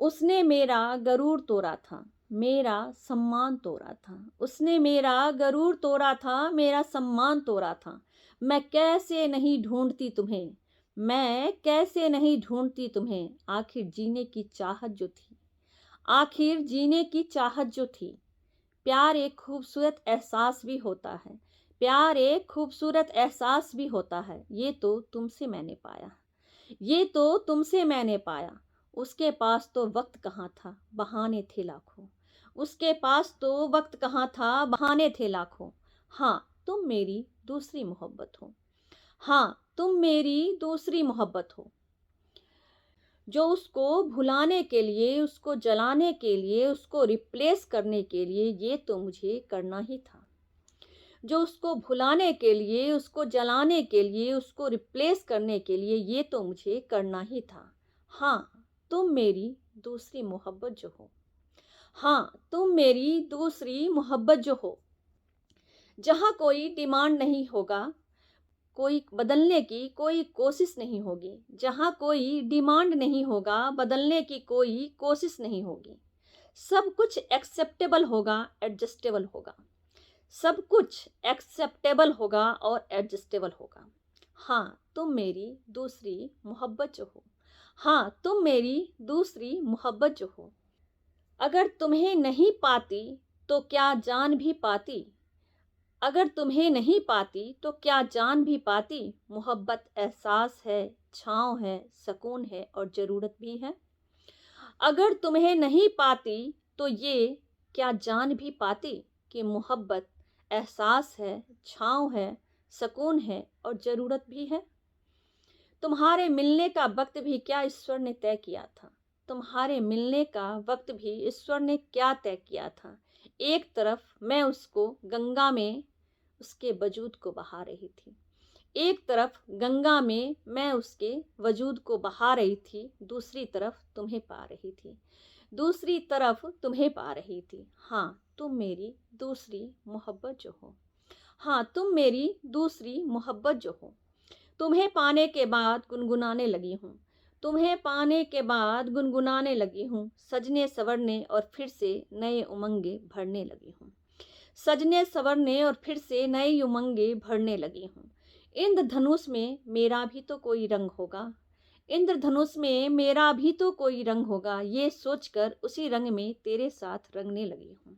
उसने मेरा गरूर तोड़ा था, मेरा सम्मान तोड़ा था। उसने मेरा गरूर तोड़ा था, मेरा सम्मान तोड़ा था। मैं कैसे नहीं ढूँढती तुम्हें, मैं कैसे नहीं ढूँढती तुम्हें, आखिर जीने की चाहत जो थी, आखिर जीने की चाहत जो थी। प्यार एक खूबसूरत एहसास भी होता है, प्यार एक खूबसूरत एहसास भी होता है। ये तो तुमसे मैंने पाया, ये तो तुमसे मैंने पाया। उसके पास तो वक्त कहाँ था, बहाने थे लाखों। उसके पास तो वक्त कहाँ था, बहाने थे लाखों। हाँ, तुम मेरी दूसरी मोहब्बत हो। हाँ, तुम मेरी दूसरी मोहब्बत हो। जो उसको भुलाने के लिए, उसको जलाने के लिए, उसको रिप्लेस करने के लिए ये तो मुझे करना ही था। जो उसको भुलाने के लिए, उसको जलाने के लिए, उसको रिप्लेस करने के लिए ये तो मुझे करना ही था। हाँ, तुम मेरी दूसरी मोहब्बत जो हो। हाँ, तुम मेरी दूसरी मोहब्बत जो हो। जहाँ कोई डिमांड नहीं होगा, कोई बदलने की कोई कोशिश नहीं होगी। जहाँ कोई डिमांड नहीं होगा, बदलने की कोई कोशिश नहीं होगी। सब कुछ एक्सेप्टेबल होगा, एडजस्टेबल होगा। सब कुछ एक्सेप्टेबल होगा और एडजस्टेबल होगा। हाँ, तुम मेरी दूसरी मोहब्बत जो हो। हाँ, तुम मेरी दूसरी मोहब्बत जो हो। अगर तुम्हें नहीं पाती तो क्या जान भी पाती, अगर तुम्हें नहीं पाती तो क्या जान भी पाती। मोहब्बत एहसास है, छाँव है, सुकून है और ज़रूरत भी है। अगर तुम्हें नहीं पाती तो ये क्या जान भी पाती कि मोहब्बत एहसास है, छाँव है, सुकून है और ज़रूरत भी है। तुम्हारे मिलने का वक्त भी क्या ईश्वर ने तय किया था, तुम्हारे मिलने का वक्त भी ईश्वर ने क्या तय किया था। एक तरफ मैं उसको गंगा में उसके वजूद को बहा रही थी, एक तरफ गंगा में मैं उसके वजूद को बहा रही थी, दूसरी तरफ तुम्हें पा रही थी, दूसरी तरफ तुम्हें पा रही थी। हाँ, तुम मेरी दूसरी मोहब्बत जो हो। हाँ, तुम मेरी दूसरी मोहब्बत जो हो। तुम्हें पाने के बाद गुनगुनाने लगी हूँ, तुम्हें पाने के बाद गुनगुनाने लगी हूँ। सजने संवरने और फिर से नए उमंगे भरने लगी हूँ, सजने संवरने और फिर से नई उमंगे भरने लगी हूँ। इंद्रधनुष में मेरा भी तो कोई रंग होगा, इंद्रधनुष में मेरा भी तो कोई रंग होगा। ये सोचकर उसी रंग में तेरे साथ रंगने लगी हूँ,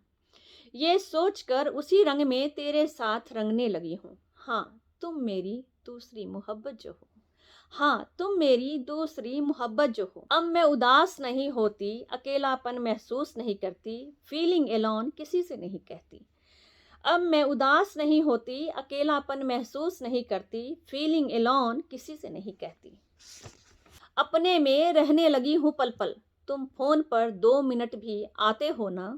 ये सोचकर उसी रंग में तेरे साथ रंगने लगी हूँ। हाँ, तुम मेरी दूसरी मोहब्बत जो हो। हाँ, तुम मेरी दूसरी मोहब्बत जो हो। अब मैं उदास नहीं होती, अकेलापन महसूस नहीं करती, फीलिंग एलोन किसी से नहीं कहती। अब मैं उदास नहीं होती, अकेलापन महसूस नहीं करती, फीलिंग एलोन किसी से नहीं कहती। अपने में रहने लगी हूँ पल पल। तुम फोन पर 2 मिनट भी आते हो ना,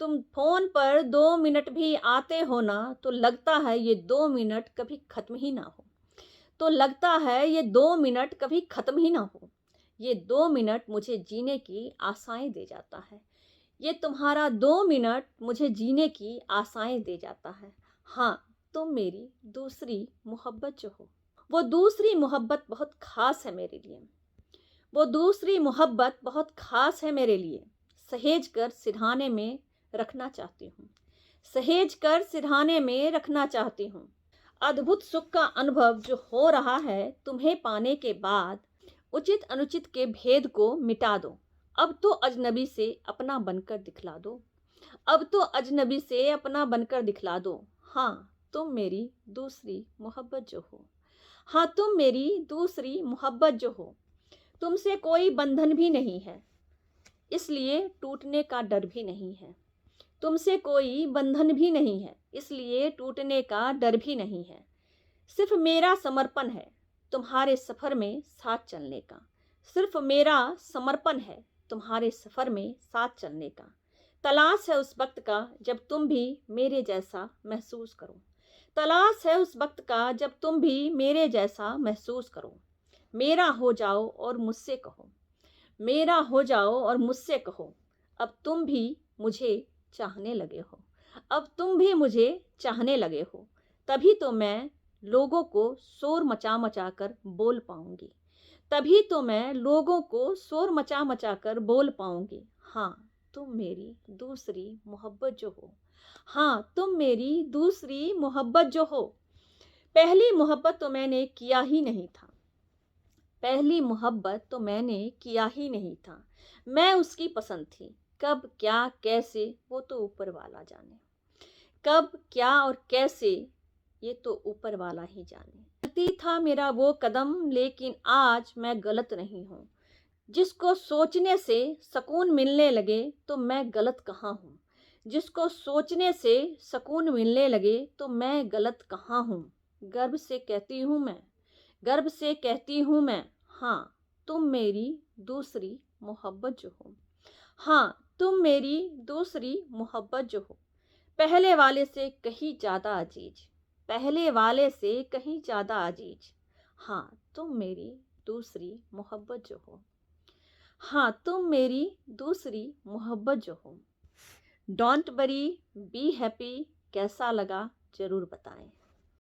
तुम फोन पर 2 मिनट भी आते हो ना, तो लगता है ये 2 मिनट कभी खत्म ही ना हो, तो लगता है ये 2 मिनट कभी खत्म ही ना हो। ये 2 मिनट मुझे जीने की आशाएं दे जाता है, ये तुम्हारा 2 मिनट मुझे जीने की आशाएं दे जाता है। हाँ, तुम मेरी दूसरी मोहब्बत जो हो। वो दूसरी मोहब्बत बहुत खास है मेरे लिए, वो दूसरी मोहब्बत बहुत खास है मेरे लिए। सहेज कर सिरहाने में रखना चाहती हूँ, सहेज कर सिरहाने में रखना चाहती हूँ। अद्भुत सुख का अनुभव जो हो रहा है तुम्हें पाने के बाद, उचित अनुचित के भेद को मिटा दो। अब तो अजनबी से अपना बनकर दिखला दो, अब तो अजनबी से अपना बनकर दिखला दो। हाँ, तुम मेरी दूसरी मोहब्बत जो हो। हाँ, तुम मेरी दूसरी मोहब्बत जो हो। तुमसे कोई बंधन भी नहीं है, इसलिए टूटने का डर भी नहीं है। तुमसे कोई बंधन भी नहीं है, इसलिए टूटने का डर भी नहीं है। सिर्फ मेरा समर्पण है तुम्हारे सफ़र में साथ चलने का, सिर्फ मेरा समर्पण है तुम्हारे सफ़र में साथ चलने का। तलाश है उस वक्त का जब तुम भी मेरे जैसा महसूस करो, तलाश है उस वक्त का जब तुम भी मेरे जैसा महसूस करो। मेरा हो जाओ और मुझसे कहो, मेरा हो जाओ और मुझसे कहो, अब तुम भी मुझे चाहने लगे हो, अब तुम भी मुझे चाहने लगे हो। तभी तो मैं लोगों को शोर मचा मचा कर बोल पाऊंगी, तभी तो मैं लोगों को शोर मचा मचा कर बोल पाऊंगी, हाँ तुम मेरी दूसरी मोहब्बत जो हो। हाँ तुम मेरी दूसरी मोहब्बत जो हो। पहली मोहब्बत तो मैंने किया ही नहीं था। पहली मोहब्बत तो मैंने किया ही नहीं था। मैं उसकी पसंद थी। कब क्या कैसे वो तो ऊपर वाला जाने। कब क्या और कैसे ये तो ऊपर वाला ही जाने। गलती था मेरा वो कदम, लेकिन आज मैं गलत नहीं हूँ। जिसको सोचने से सुकून मिलने लगे तो मैं गलत कहाँ हूँ। जिसको सोचने से सुकून मिलने लगे तो मैं गलत कहाँ हूँ। गर्व से कहती हूँ मैं, गर्व से कहती हूँ मैं, हाँ तुम मेरी दूसरी मोहब्बत जो हो। हाँ तुम मेरी दूसरी मोहब्बत जो हो। पहले वाले से कहीं ज़्यादा अजीज, पहले वाले से कहीं ज़्यादा अजीज। हाँ तुम मेरी दूसरी मोहब्बत जो हो। हाँ तुम मेरी दूसरी मोहब्बत जो हो। Don't worry, be happy. कैसा लगा ज़रूर बताएं।